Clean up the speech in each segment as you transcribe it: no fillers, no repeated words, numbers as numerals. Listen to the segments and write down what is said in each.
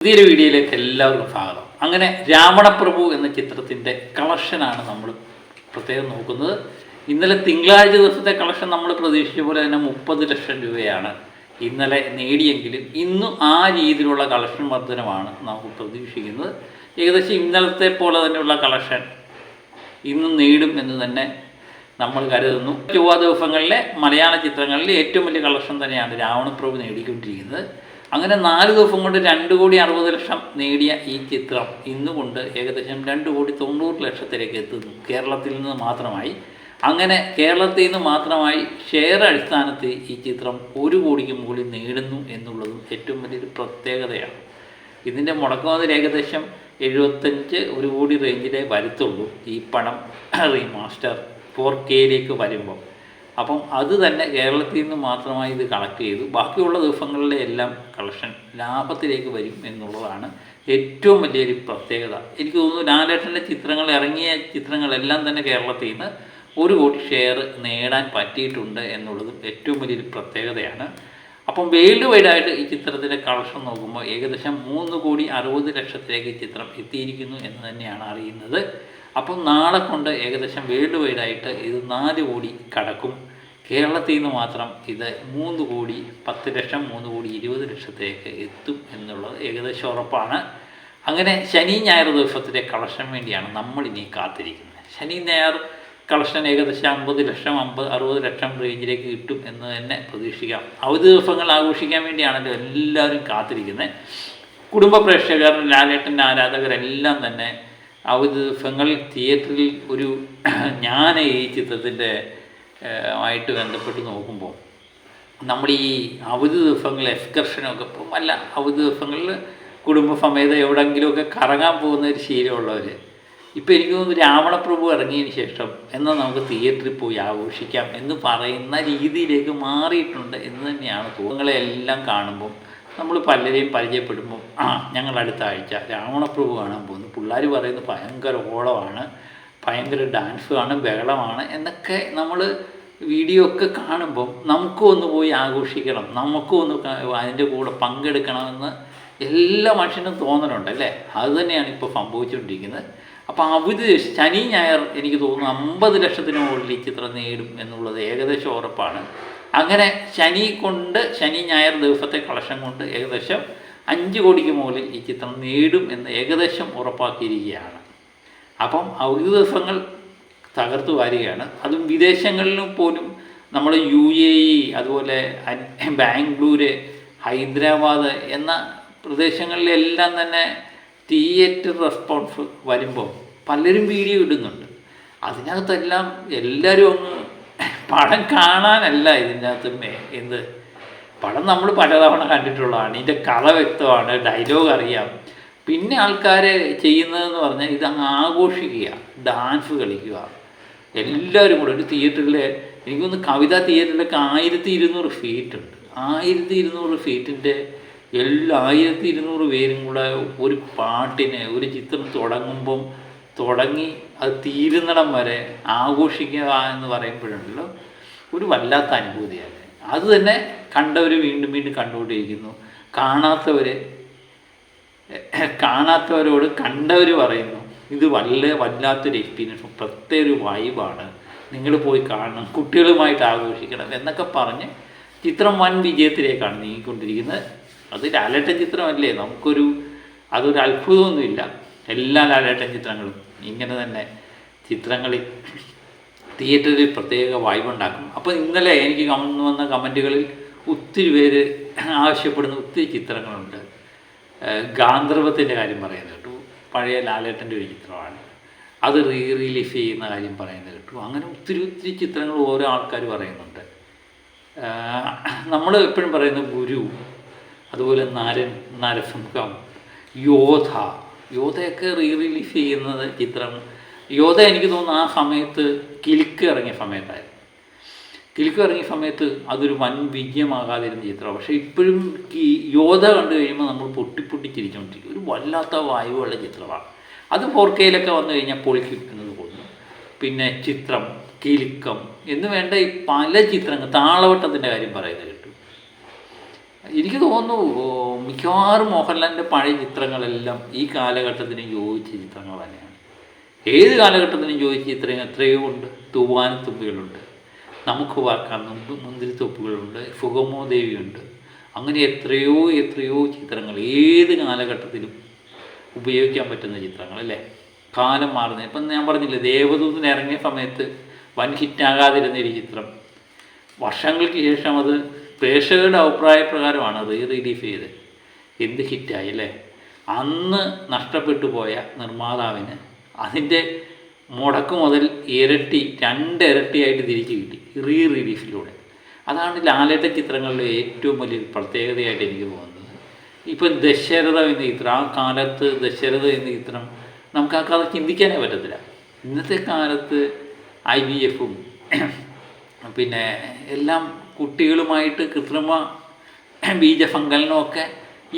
പുതിയൊരു വീഡിയോയിലേക്ക് എല്ലാവർക്കും സ്വാഗതം. അങ്ങനെ രാവണപ്രഭു എന്ന ചിത്രത്തിൻ്റെ കളക്ഷനാണ് നമ്മൾ പ്രത്യേകം നോക്കുന്നത്. ഇന്നലെ തിങ്കളാഴ്ച ദിവസത്തെ കളക്ഷൻ നമ്മൾ പ്രതീക്ഷിച്ച പോലെ തന്നെ 30 ലക്ഷം രൂപയാണ് ഇന്നലെ നേടിയെങ്കിലും ഇന്നും ആ രീതിയിലുള്ള കളക്ഷൻ വർധനമാണ് നമുക്ക് പ്രതീക്ഷിക്കുന്നത്. ഏകദേശം ഇന്നലത്തെ പോലെ തന്നെയുള്ള കളക്ഷൻ ഇന്നും നേടും എന്ന് തന്നെ നമ്മൾ കരുതുന്നു. ചൊവ്വ ദിവസങ്ങളിലെ മലയാള ചിത്രങ്ങളിലെ ഏറ്റവും വലിയ കളക്ഷൻ തന്നെയാണ് രാവണപ്രഭു നേടിക്കൊണ്ടിരിക്കുന്നത്. അങ്ങനെ 4 ദിവസം കൊണ്ട് 2,60,00,000 നേടിയ ഈ ചിത്രം ഇന്നുകൊണ്ട് ഏകദേശം 2,90,00,000 എത്തുന്നു കേരളത്തിൽ നിന്ന് മാത്രമായി. അങ്ങനെ കേരളത്തിൽ നിന്ന് മാത്രമായി ഷെയർ അടിസ്ഥാനത്തിൽ ഈ ചിത്രം 1 കോടിക്ക് മുകളിൽ നേടുന്നു എന്നുള്ളതും ഏറ്റവും വലിയൊരു പ്രത്യേകതയാണ്. ഇതിൻ്റെ മുടക്കുമുതൽ ഏകദേശം 75 1 കോടി റേഞ്ചിലേ വരുത്തുള്ളൂ ഈ പടം റീമാസ്റ്റർ 4Kയിലേക്ക് വരുമ്പോൾ. അപ്പം അത് തന്നെ കേരളത്തിൽ നിന്ന് മാത്രമായി ഇത് കളക്ട് ചെയ്തു. ബാക്കിയുള്ള ദിവസങ്ങളിലെ എല്ലാം കളക്ഷൻ ലാഭത്തിലേക്ക് വരും എന്നുള്ളതാണ് ഏറ്റവും വലിയൊരു പ്രത്യേകത. എനിക്ക് തോന്നുന്നു ലാലേട്ടൻ്റെ ചിത്രങ്ങൾ ഇറങ്ങിയ ചിത്രങ്ങളെല്ലാം തന്നെ കേരളത്തിൽ നിന്ന് 1 കോടി ഷെയർ നേടാൻ പറ്റിയിട്ടുണ്ട് എന്നുള്ളതും ഏറ്റവും വലിയൊരു പ്രത്യേകതയാണ്. അപ്പം വേൾഡ് വൈഡായിട്ട് ഈ ചിത്രത്തിൻ്റെ കളക്ഷൻ നോക്കുമ്പോൾ ഏകദേശം 3,60,00,000 ഈ ചിത്രം എത്തിയിരിക്കുന്നു എന്ന് തന്നെയാണ് അറിയുന്നത്. അപ്പം നാളെ കൊണ്ട് ഏകദേശം വേൾഡ് വൈഡായിട്ട് ഇത് 4 കോടി കടക്കും. കേരളത്തിൽ നിന്ന് മാത്രം ഇത് 3 കോടി 10 ലക്ഷം 3 കോടി 20 ലക്ഷത്തിലേക്ക് എത്തും എന്നുള്ളത് ഏകദേശം ഉറപ്പാണ്. അങ്ങനെ ശനി ഞായർ ദിവസത്തിലെ കളക്ഷൻ വേണ്ടിയാണ് നമ്മളിനി കാത്തിരിക്കുന്നത്. ശനി ഞായർ കളക്ഷൻ ഏകദേശം 50 ലക്ഷം 60 ലക്ഷം റേഞ്ചിലേക്ക് കിട്ടും എന്ന് തന്നെ പ്രതീക്ഷിക്കാം. അവധി ദിവസങ്ങൾ ആഘോഷിക്കാൻ വേണ്ടിയാണല്ലോ എല്ലാവരും കാത്തിരിക്കുന്നത്. കുടുംബ പ്രേക്ഷകർ, ലാലേട്ടൻ്റെ ആരാധകരെല്ലാം തന്നെ അവധി ദിവസങ്ങൾ തിയേറ്ററിൽ ഞാൻ ഈ ചിത്രത്തിൻ്റെ ആയിട്ട് ബന്ധപ്പെട്ട് നോക്കുമ്പോൾ നമ്മൾ ഈ അവധി ദിവസങ്ങളിൽ എക്സ്കർഷനൊക്കെ പോകും, അല്ല അവധി ദിവസങ്ങളിൽ കുടുംബസമേതം എവിടെയെങ്കിലുമൊക്കെ കറങ്ങാൻ പോകുന്ന ഒരു ശീലമുള്ളവർ ഇപ്പോൾ എനിക്ക് തോന്നുന്നു രാവണപ്രഭു ഇറങ്ങിയതിന് ശേഷം എന്നാൽ നമുക്ക് തിയേറ്ററിൽ പോയി ആഘോഷിക്കാം എന്ന് പറയുന്ന രീതിയിലേക്ക് മാറിയിട്ടുണ്ട് എന്ന് തന്നെയാണ് തോന്നുന്നത്. എല്ലാം കാണുമ്പം നമ്മൾ പലരെയും പരിചയപ്പെടുമ്പം ഞങ്ങൾ അടുത്ത ആഴ്ച രാവണപ്രഭു കാണാൻ പോകുന്നു, പിള്ളേർ പറയുന്നത് ഭയങ്കര ഓളമാണ്, ഭയങ്കര ഡാൻസാണ്, ബഹളമാണ് എന്നൊക്കെ നമ്മൾ വീഡിയോ ഒക്കെ കാണുമ്പം നമുക്കും ഒന്ന് പോയി ആഘോഷിക്കണം, നമുക്കും ഒന്ന് അതിൻ്റെ കൂടെ പങ്കെടുക്കണമെന്ന് എല്ലാ മനുഷ്യനും തോന്നലുണ്ട് അല്ലേ? അത് തന്നെയാണ് ഇപ്പോൾ സംഭവിച്ചുകൊണ്ടിരിക്കുന്നത്. അപ്പോൾ അവധി ശനി ഞായർ എനിക്ക് തോന്നുന്നു 50 ലക്ഷത്തിന് മുകളിൽ ഈ ചിത്രം നേടും എന്നുള്ളത് ഏകദേശം ഉറപ്പാണ്. അങ്ങനെ ശനി ഞായർ ദിവസത്തെ കളക്ഷൻ കൊണ്ട് ഏകദേശം 5 കോടിക്ക് മുകളിൽ ഈ ചിത്രം നേടും എന്ന് ഏകദേശം ഉറപ്പാക്കിയിരിക്കുകയാണ്. അപ്പം അവധി ദിവസങ്ങൾ തകർത്തു വരികയാണ്. അതും വിദേശങ്ങളിലും പോലും നമ്മൾ UAE, അതുപോലെ ബാംഗ്ലൂര്, ഹൈദരാബാദ് എന്ന പ്രദേശങ്ങളിലെല്ലാം തന്നെ തിയേറ്റർ റെസ്പോൺസ് വരുമ്പോൾ പലരും വീഡിയോ ഇടുന്നുണ്ട്. അതിനകത്തെല്ലാം എല്ലാവരും അങ്ങ് പടം കാണാനല്ല ഇതിൻ്റെ അകത്ത് പടം നമ്മൾ പലതവണ കണ്ടിട്ടുള്ളതാണ്, ഇതിൻ്റെ കഥ വ്യക്തമാണ്, ഡയലോഗ് അറിയാം. പിന്നെ ആൾക്കാരെ ചെയ്യുന്നതെന്ന് പറഞ്ഞാൽ ഇതങ്ങ് ആഘോഷിക്കുക, ഡാൻസ് കളിക്കുക, എല്ലാവരും കൂടെ ഒരു തിയേറ്ററിൽ എനിക്കൊന്ന് കവിതാ തിയേറ്ററിലൊക്കെ 1200 ഫീറ്റുണ്ട്. 1200 ഫീറ്റിൻ്റെ 1200 പേരും കൂടെ ഒരു പാട്ടിന് ഒരു ചിത്രം തുടങ്ങി അത് തീരുന്നിടം വരെ ആഘോഷിക്കുക എന്ന് പറയുമ്പോഴുണ്ടല്ലോ ഒരു വല്ലാത്ത അനുഭൂതിയാണ്. അത് തന്നെ കണ്ടവർ വീണ്ടും വീണ്ടും കണ്ടുകൊണ്ടിരിക്കുന്നു. കാണാത്തവരോട് കണ്ടവർ പറയുന്നു ഇത് വല്ലാത്തൊരു എക്സ്പീരിയൻസ്, പ്രത്യേക ഒരു വൈബാണ്, നിങ്ങൾ പോയി കാണണം, കുട്ടികളുമായിട്ട് ആഘോഷിക്കണം എന്നൊക്കെ പറഞ്ഞ് ചിത്രം വൻ വിജയത്തിലേക്കാണ് നീങ്ങിക്കൊണ്ടിരിക്കുന്നത്. അത് ലാലേട്ടൻ ചിത്രമല്ലേ, അതൊരു അത്ഭുതമൊന്നുമില്ല. എല്ലാ ലാലേട്ടൻ ചിത്രങ്ങളും ഇങ്ങനെ തന്നെ ചിത്രങ്ങളിൽ തിയേറ്ററിൽ പ്രത്യേക വൈബുണ്ടാക്കും. അപ്പോൾ ഇന്നലെ എനിക്ക് വന്ന കമൻറ്റുകളിൽ ഒത്തിരി പേര് ആവശ്യപ്പെടുന്ന ഒത്തിരി ചിത്രങ്ങളുണ്ട്. ഗാന്ധർവത്തിൻ്റെ കാര്യം പറയുന്നത് കേട്ടു, പഴയ ലാലേട്ടൻ്റെ ഒരു ചിത്രമാണ്, അത് റിലീസ് ചെയ്യുന്ന കാര്യം പറയുന്നത് കേട്ടു. അങ്ങനെ ഒത്തിരി ചിത്രങ്ങൾ ഓരോ ആൾക്കാർ പറയുന്നുണ്ട്. നമ്മൾ എപ്പോഴും പറയുന്നത് ഗുരു, അതുപോലെ നരസിംഹം, യോധയൊക്കെ റിലീസ് ചെയ്യുന്നത് ചിത്രം. യോധ എനിക്ക് തോന്നുന്നു ആ സമയത്ത് കിലുക്ക് ഇറങ്ങിയ സമയത്ത് അതൊരു വൻ വിജയമാകാതിരുന്ന ചിത്രം. പക്ഷേ ഇപ്പോഴും യോധ കണ്ടു കഴിയുമ്പോൾ നമ്മൾ പൊട്ടിച്ചിരിച്ചുകൊണ്ടിരിക്കും. ഒരു വല്ലാത്ത വായുവുള്ള ചിത്രമാണ്. അത് 4Kയിലൊക്കെ വന്നു കഴിഞ്ഞാൽ പൊളിക്കും എന്നത് തോന്നുന്നു. പിന്നെ ചിത്രം, കിലുക്കം എന്ന് വേണ്ട ഈ പല ചിത്രങ്ങൾ, താളവട്ടത്തിൻ്റെ കാര്യം പറയുന്നത് കേട്ടു. എനിക്ക് തോന്നുന്നു മിക്കവാറും മോഹൻലാലിൻ്റെ പഴയ ചിത്രങ്ങളെല്ലാം ഈ കാലഘട്ടത്തിന് യോജിച്ച ചിത്രങ്ങൾ തന്നെയാണ്. ഏത് കാലഘട്ടത്തിനും യോജിച്ച ചിത്രങ്ങൾ എത്രയോ ഉണ്ട്. തൂവാനും തുമ്പികളുണ്ട്, നമുക്ക് വാർക്കാൻ മുന്തിരിത്തൊപ്പുകളുണ്ട്, സുഗമോ ദേവിയുണ്ട്. അങ്ങനെ എത്രയോ എത്രയോ ചിത്രങ്ങൾ ഏത് കാലഘട്ടത്തിലും ഉപയോഗിക്കാൻ പറ്റുന്ന ചിത്രങ്ങൾ അല്ലേ. കാലം മാറുന്നത് ഇപ്പം ഞാൻ പറഞ്ഞില്ലേ, ദേവദൂതൻ ഇറങ്ങിയ സമയത്ത് വൻ ഹിറ്റാകാതിരുന്നൊരു ചിത്രം വർഷങ്ങൾക്ക് ശേഷം അത് പ്രേക്ഷകരുടെ അഭിപ്രായപ്രകാരമാണ് അത് റിലീഫ് ചെയ്ത് എന്ത് ഹിറ്റായി അല്ലേ. അന്ന് നഷ്ടപ്പെട്ടു പോയ നിർമ്മാതാവിന് അതിൻ്റെ മുടക്ക് മുതൽ ഇരട്ടി 2 ഇരട്ടിയായിട്ട് തിരിച്ചു കിട്ടി റിലീഫിലൂടെ. അതാണ് ലാലേട്ടൻ ചിത്രങ്ങളിലെ ഏറ്റവും വലിയ പ്രത്യേകതയായിട്ട് എനിക്ക് തോന്നുന്നത്. ഇപ്പം ദശരഥ എന്ന ചിത്രം, ആ കാലത്ത് ദശരഥ എന്ന ചിത്രം നമുക്ക് ആ കഥ ചിന്തിക്കാനേ പറ്റത്തില്ല. ഇന്നത്തെ കാലത്ത് IVF-ഉം പിന്നെ എല്ലാം കുട്ടികളുമായിട്ട് കൃത്രിമ ബീജസങ്കലനമൊക്കെ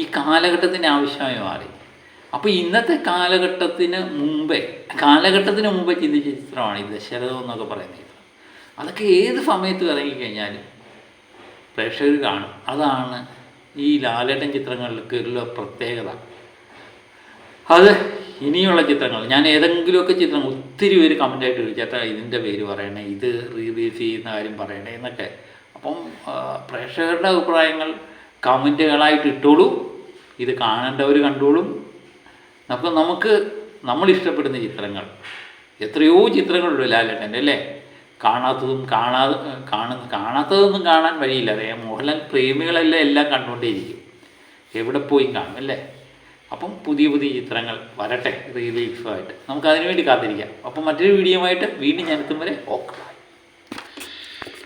ഈ കാലഘട്ടത്തിന് ആവശ്യമായി മാറി. അപ്പോൾ ഇന്നത്തെ കാലഘട്ടത്തിന് മുമ്പേ ചിന്തിച്ച ചിത്രമാണ് ഈ ദശരഥം എന്നൊക്കെ പറയുന്ന ചിത്രം. അതൊക്കെ ഏത് സമയത്ത് ഇറങ്ങിക്കഴിഞ്ഞാലും പ്രേക്ഷകർ കാണും. അതാണ് ഈ ലാലേട്ടൻ ചിത്രങ്ങളിലുള്ള പ്രത്യേകത. അത് ഇനിയുള്ള ചിത്രങ്ങൾ ഞാൻ ഏതെങ്കിലുമൊക്കെ ചിത്രങ്ങൾ ഒത്തിരി പേര് കമൻ്റായിട്ട് ചോദിച്ചാൽ ഇതിൻ്റെ പേര് പറയണേ, ഇത് റിലീസ് ചെയ്യുന്ന കാര്യം പറയണേ എന്നൊക്കെ. അപ്പം പ്രേക്ഷകരുടെ അഭിപ്രായങ്ങൾ കമൻറ്റുകളായിട്ട് ഇട്ടോളൂ, ഇത് കാണേണ്ടവർ കണ്ടോളും. അപ്പം നമ്മൾ ഇഷ്ടപ്പെടുന്ന ചിത്രങ്ങൾ എത്രയോ ചിത്രങ്ങളുണ്ട് ലാലേട്ടൻ്റെ അല്ലേ. കാണാത്തതൊന്നും കാണാൻ വഴിയില്ല. അറിയാം, മോഹൻലാൽ പ്രേമികളെല്ലാം എല്ലാം കണ്ടുകൊണ്ടേയിരിക്കും, എവിടെ പോയി കാണും അല്ലേ. അപ്പം പുതിയ ചിത്രങ്ങൾ വരട്ടെ റിലീഫായിട്ട്, നമുക്കതിനു വേണ്ടി കാത്തിരിക്കാം. അപ്പം മറ്റൊരു വീഡിയോ ആയിട്ട് വീണ്ടും ഞാൻ എത്തും വരെ ഓക്കെ.